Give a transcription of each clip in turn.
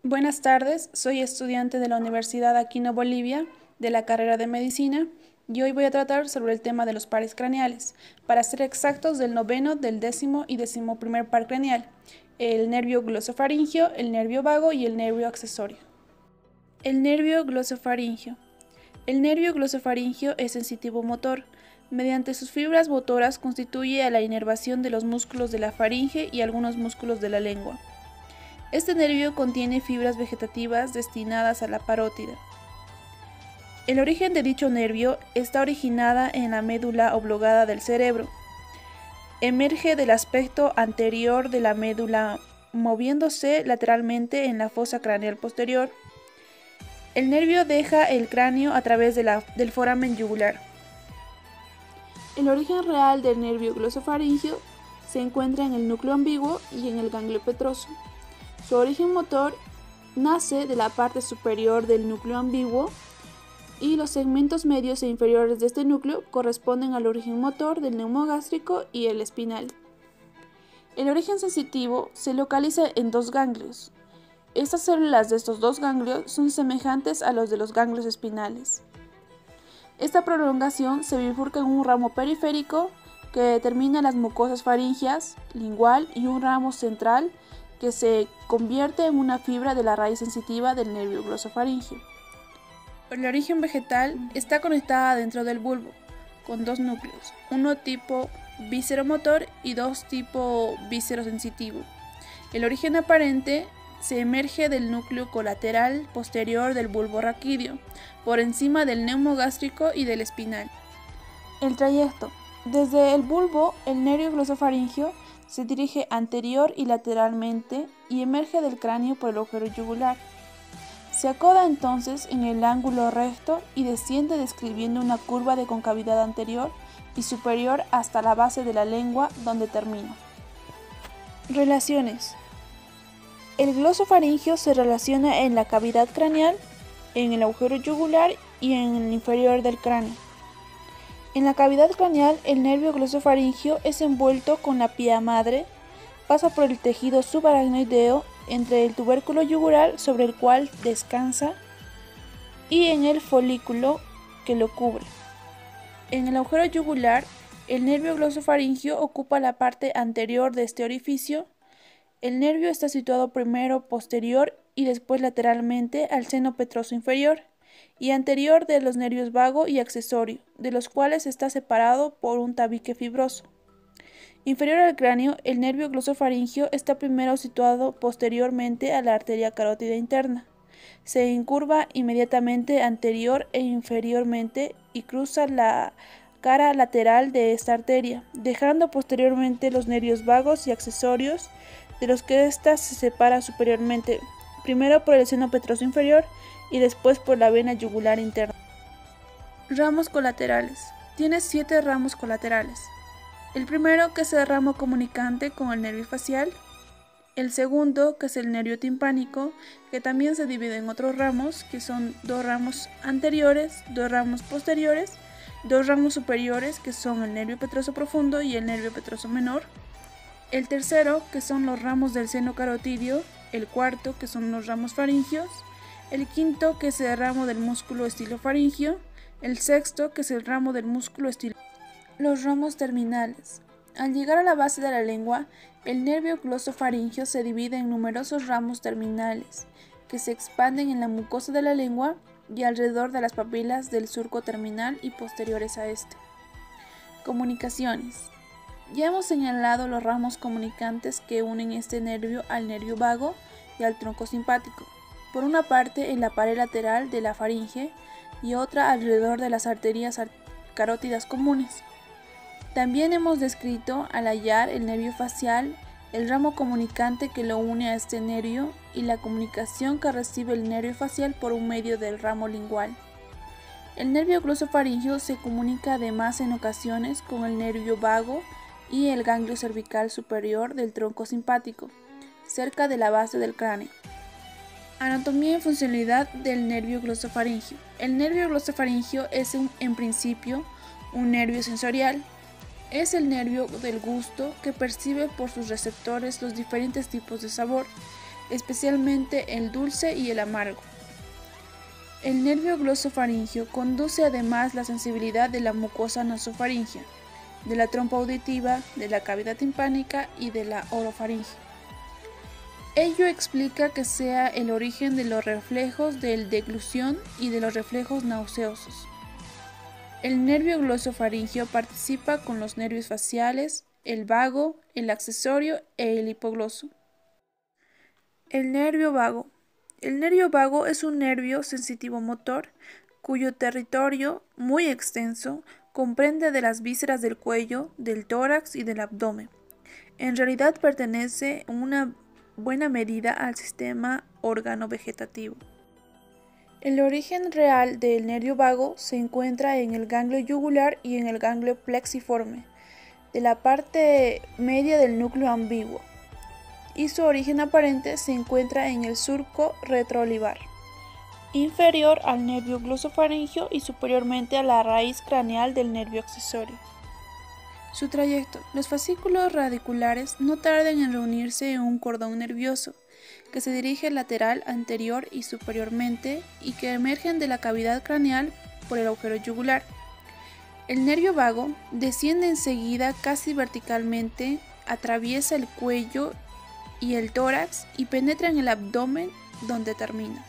Buenas tardes, soy estudiante de la Universidad Aquino Bolivia, de la carrera de Medicina, y hoy voy a tratar sobre el tema de los pares craneales, para ser exactos del noveno, del décimo y decimoprimer par craneal, el nervio glosofaringio, el nervio vago y el nervio accesorio. El nervio glosofaringio. El nervio glosofaringio es sensitivo motor. Mediante sus fibras motoras constituye a la inervación de los músculos de la faringe y algunos músculos de la lengua. Este nervio contiene fibras vegetativas destinadas a la parótida. El origen de dicho nervio está originada en la médula oblongada del cerebro. Emerge del aspecto anterior de la médula, moviéndose lateralmente en la fosa craneal posterior. El nervio deja el cráneo a través del foramen yugular. El origen real del nervio glosofaringio se encuentra en el núcleo ambiguo y en el ganglio petroso. Su origen motor nace de la parte superior del núcleo ambiguo y los segmentos medios e inferiores de este núcleo corresponden al origen motor del neumogástrico y el espinal. El origen sensitivo se localiza en dos ganglios. Estas células de estos dos ganglios son semejantes a los de los ganglios espinales. Esta prolongación se bifurca en un ramo periférico que determina las mucosas faringias, lingual y un ramo central que se convierte en una fibra de la raíz sensitiva del nervio glosofaringio. El origen vegetal está conectada dentro del bulbo, con dos núcleos, uno tipo víscero-motor y dos tipo víscero-sensitivo. El origen aparente se emerge del núcleo colateral posterior del bulbo raquídeo, por encima del neumogástrico y del espinal. El trayecto. Desde el bulbo, el nervio glosofaringio se dirige anterior y lateralmente y emerge del cráneo por el agujero yugular. Se acoda entonces en el ángulo recto y desciende describiendo una curva de concavidad anterior y superior hasta la base de la lengua, donde termina. Relaciones. El glosofaringio se relaciona en la cavidad craneal, en el agujero yugular y en el inferior del cráneo. En la cavidad craneal, el nervio glosofaringio es envuelto con la pía madre, pasa por el tejido subaracnoideo entre el tubérculo yugular sobre el cual descansa y en el folículo que lo cubre. En el agujero yugular, el nervio glosofaringio ocupa la parte anterior de este orificio. El nervio está situado primero posterior y después lateralmente al seno petroso inferior y anterior de los nervios vago y accesorio, de los cuales está separado por un tabique fibroso. Inferior al cráneo, el nervio glosofaringio está primero situado posteriormente a la arteria carótida interna. Se incurva inmediatamente anterior e inferiormente y cruza la cara lateral de esta arteria, dejando posteriormente los nervios vagos y accesorios, de los que ésta se separa superiormente, primero por el seno petroso inferior y después por la vena yugular interna. Ramos colaterales. Tiene 7 ramos colaterales. El primero, que es el ramo comunicante con el nervio facial. El segundo, que es el nervio timpánico, que también se divide en otros ramos, que son 2 ramos anteriores, 2 ramos posteriores, 2 ramos superiores, que son el nervio petroso profundo y el nervio petroso menor. El tercero, que son los ramos del seno carotidio. El cuarto, que son los ramos faringios. El quinto, que es el ramo del músculo estilofaringio. El sexto, que es el ramo del músculo estilofaringio. Los ramos terminales. Al llegar a la base de la lengua, el nervio glosofaringio se divide en numerosos ramos terminales, que se expanden en la mucosa de la lengua y alrededor de las papilas del surco terminal y posteriores a este. Comunicaciones. Ya hemos señalado los ramos comunicantes que unen este nervio al nervio vago y al tronco simpático, por una parte en la pared lateral de la faringe y otra alrededor de las arterias carótidas comunes. También hemos descrito al hallar el nervio facial, el ramo comunicante que lo une a este nervio y la comunicación que recibe el nervio facial por un medio del ramo lingual. El nervio glosofaringio se comunica además en ocasiones con el nervio vago y el ganglio cervical superior del tronco simpático, cerca de la base del cráneo. Anatomía y funcionalidad del nervio glosofaringio. El nervio glosofaringio es en principio un nervio sensorial. Es el nervio del gusto que percibe por sus receptores los diferentes tipos de sabor. especialmente el dulce y el amargo. El nervio glosofaringio conduce además la sensibilidad de la mucosa nasofaringea, de la trompa auditiva, de la cavidad timpánica y de la orofaringe. Ello explica que sea el origen de los reflejos de deglución y de los reflejos nauseosos. El nervio glosofaringio participa con los nervios faciales, el vago, el accesorio e el hipogloso. El nervio vago. El nervio vago es un nervio sensitivo motor cuyo territorio, muy extenso, comprende de las vísceras del cuello, del tórax y del abdomen. En realidad pertenece en una buena medida al sistema órgano-vegetativo. El origen real del nervio vago se encuentra en el ganglio yugular y en el ganglio plexiforme, de la parte media del núcleo ambiguo, y su origen aparente se encuentra en el surco retroolivar, inferior al nervio glosofaringio y superiormente a la raíz craneal del nervio accesorio. Su trayecto. Los fascículos radiculares no tardan en reunirse en un cordón nervioso, que se dirige lateral, anterior y superiormente y que emergen de la cavidad craneal por el agujero yugular. El nervio vago desciende enseguida casi verticalmente, atraviesa el cuello y el tórax y penetra en el abdomen donde termina.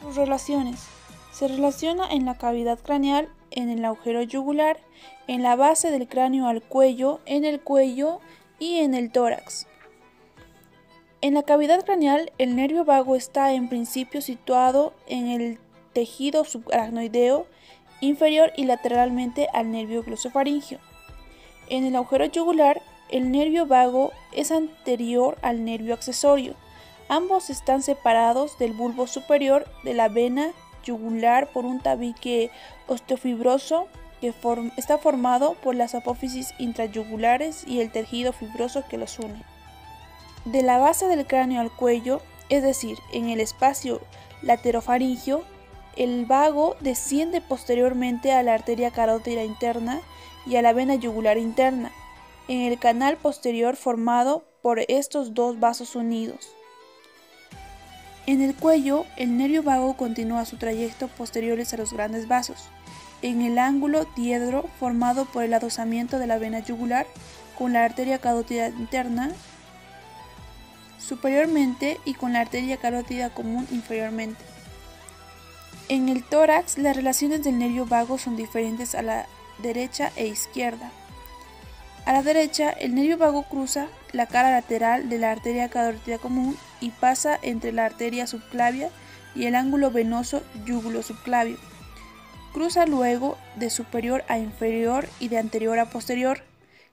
Sus relaciones. Se relaciona en la cavidad craneal, en el agujero yugular, en la base del cráneo al cuello, en el cuello y en el tórax. En la cavidad craneal, el nervio vago está en principio situado en el tejido subaracnoideo inferior y lateralmente al nervio glosofaringio. En el agujero yugular, el nervio vago es anterior al nervio accesorio. Ambos están separados del bulbo superior de la vena yugular por un tabique osteofibroso que está formado por las apófisis intrayugulares y el tejido fibroso que los une. De la base del cráneo al cuello, es decir, en el espacio laterofaringio, el vago desciende posteriormente a la arteria carótida interna y a la vena yugular interna, en el canal posterior formado por estos dos vasos unidos. En el cuello, el nervio vago continúa su trayecto posteriores a los grandes vasos, en el ángulo diedro formado por el adosamiento de la vena yugular con la arteria carótida interna superiormente y con la arteria carótida común inferiormente. En el tórax, las relaciones del nervio vago son diferentes a la derecha e izquierda. A la derecha, el nervio vago cruza la cara lateral de la arteria carótida común y pasa entre la arteria subclavia y el ángulo venoso yúgulo-subclavio. Cruza luego de superior a inferior y de anterior a posterior.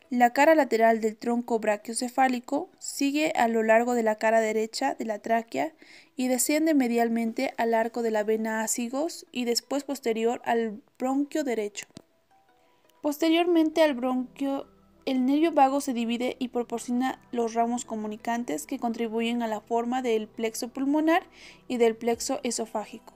La cara lateral del tronco brachiocefálico sigue a lo largo de la cara derecha de la tráquea y desciende medialmente al arco de la vena ácigos y después posterior al bronquio derecho. Posteriormente al bronquio, el nervio vago se divide y proporciona los ramos comunicantes que contribuyen a la forma del plexo pulmonar y del plexo esofágico.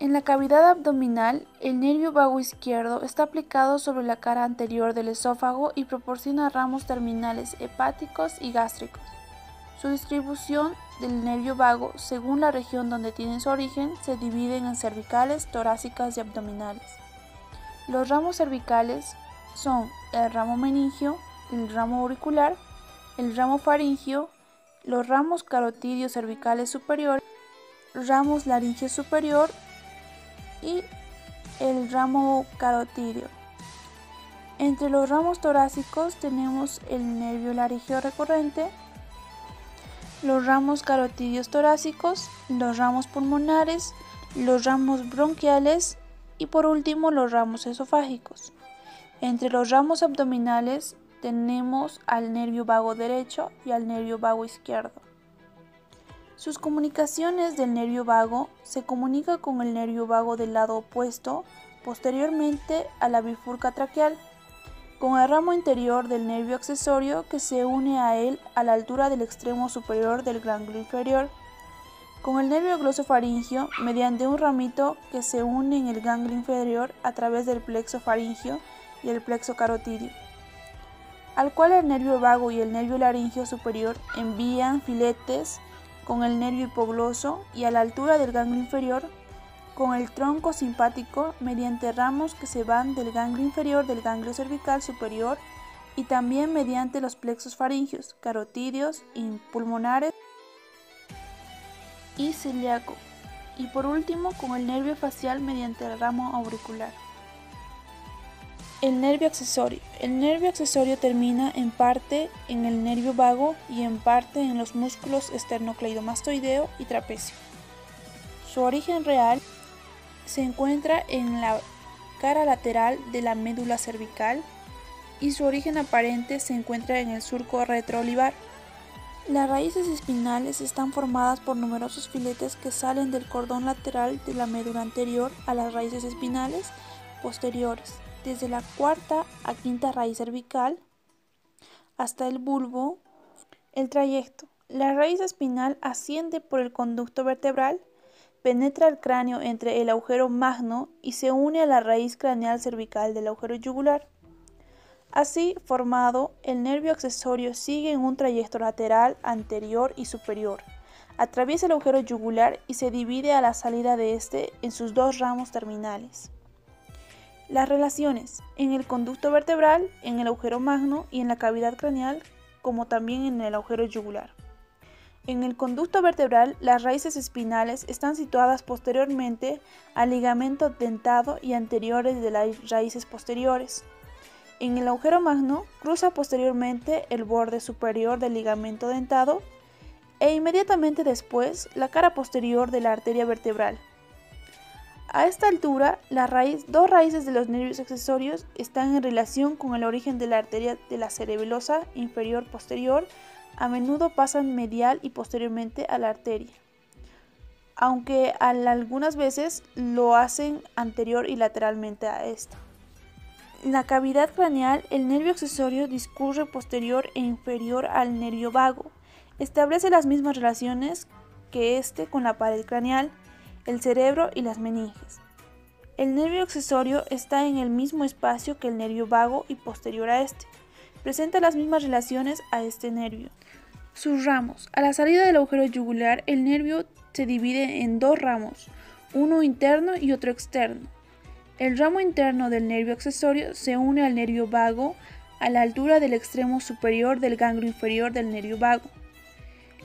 En la cavidad abdominal, el nervio vago izquierdo está aplicado sobre la cara anterior del esófago y proporciona ramos terminales hepáticos y gástricos. Su distribución del nervio vago, según la región donde tiene su origen, se dividen en cervicales, torácicas y abdominales. Los ramos cervicales son el ramo meningio, el ramo auricular, el ramo faringio, los ramos carotidios cervicales superiores, ramos laringio superior y el ramo carotídeo. Entre los ramos torácicos tenemos el nervio laríngeo recurrente, los ramos carotídeos torácicos, los ramos pulmonares, los ramos bronquiales y por último los ramos esofágicos. Entre los ramos abdominales tenemos al nervio vago derecho y al nervio vago izquierdo. Sus comunicaciones del nervio vago se comunica con el nervio vago del lado opuesto, posteriormente a la bifurca traqueal, con el ramo interior del nervio accesorio que se une a él a la altura del extremo superior del ganglio inferior, con el nervio glosofaringio mediante un ramito que se une en el ganglio inferior a través del plexo faringio y el plexo carotídeo, al cual el nervio vago y el nervio laringio superior envían filetes con el nervio hipogloso y a la altura del ganglio inferior con el tronco simpático mediante ramos que se van del ganglio inferior del ganglio cervical superior y también mediante los plexos faringios, carotídeos y pulmonares y celíaco, y por último con el nervio facial mediante el ramo auricular. El nervio accesorio. El nervio accesorio termina en parte en el nervio vago y en parte en los músculos esternocleidomastoideo y trapecio. Su origen real se encuentra en la cara lateral de la médula cervical y su origen aparente se encuentra en el surco retroolivar. Las raíces espinales están formadas por numerosos filetes que salen del cordón lateral de la médula anterior a las raíces espinales posteriores, desde la cuarta a quinta raíz cervical hasta el bulbo. El trayecto. La raíz espinal asciende por el conducto vertebral, penetra el cráneo entre el agujero magno y se une a la raíz craneal cervical del agujero yugular. Así formado, el nervio accesorio sigue en un trayecto lateral, anterior y superior. Atraviesa el agujero yugular y se divide a la salida de este en sus dos ramos terminales. Las relaciones en el conducto vertebral, en el agujero magno y en la cavidad craneal, como también en el agujero yugular. En el conducto vertebral, las raíces espinales están situadas posteriormente al ligamento dentado y anteriores de las raíces posteriores. En el agujero magno, cruza posteriormente el borde superior del ligamento dentado e inmediatamente después la cara posterior de la arteria vertebral. A esta altura, dos raíces de los nervios accesorios están en relación con el origen de la arteria de la cerebelosa inferior posterior, a menudo pasan medial y posteriormente a la arteria, aunque algunas veces lo hacen anterior y lateralmente a esta. En la cavidad craneal, el nervio accesorio discurre posterior e inferior al nervio vago. Establece las mismas relaciones que este con la pared craneal, el cerebro y las meninges. El nervio accesorio está en el mismo espacio que el nervio vago y posterior a este. Presenta las mismas relaciones a este nervio. Sus ramos. A la salida del agujero yugular, el nervio se divide en dos ramos, uno interno y otro externo. El ramo interno del nervio accesorio se une al nervio vago a la altura del extremo superior del ganglio inferior del nervio vago.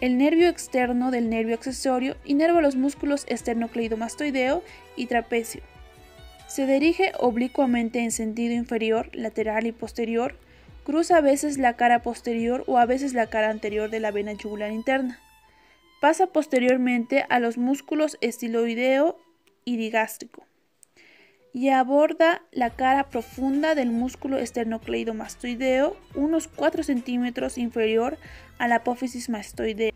El nervio externo del nervio accesorio inerva los músculos esternocleidomastoideo y trapecio. Se dirige oblicuamente en sentido inferior, lateral y posterior. Cruza a veces la cara posterior o a veces la cara anterior de la vena yugular interna. Pasa posteriormente a los músculos estiloideo y digástrico y aborda la cara profunda del músculo esternocleidomastoideo unos 4 centímetros inferior a la apófisis mastoidea.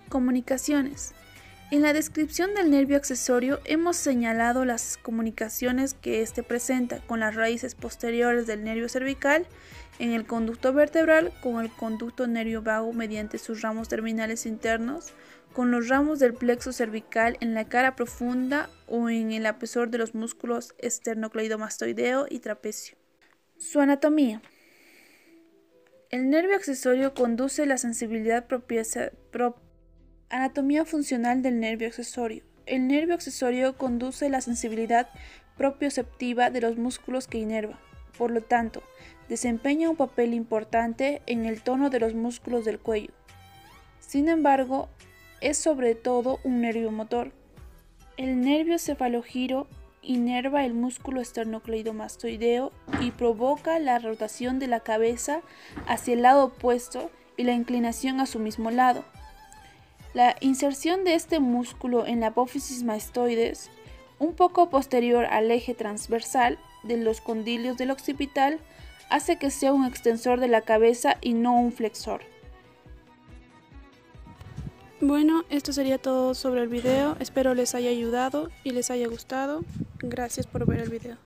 Comunicaciones. En la descripción del nervio accesorio hemos señalado las comunicaciones que éste presenta con las raíces posteriores del nervio cervical, en el conducto vertebral con el conducto nervio vago mediante sus ramos terminales internos, con los ramos del plexo cervical en la cara profunda o en el espesor de los músculos esternocleidomastoideo y trapecio. Su anatomía. El nervio accesorio conduce la sensibilidad Anatomía funcional del nervio accesorio. El nervio accesorio conduce la sensibilidad propioceptiva de los músculos que inerva. Por lo tanto, desempeña un papel importante en el tono de los músculos del cuello. Sin embargo, es sobre todo un nervio motor. El nervio cefalogiro inerva el músculo esternocleidomastoideo y provoca la rotación de la cabeza hacia el lado opuesto y la inclinación a su mismo lado. La inserción de este músculo en la apófisis mastoides, un poco posterior al eje transversal de los condilios del occipital, hace que sea un extensor de la cabeza y no un flexor. Bueno, esto sería todo sobre el video. Espero les haya ayudado y les haya gustado. Gracias por ver el video.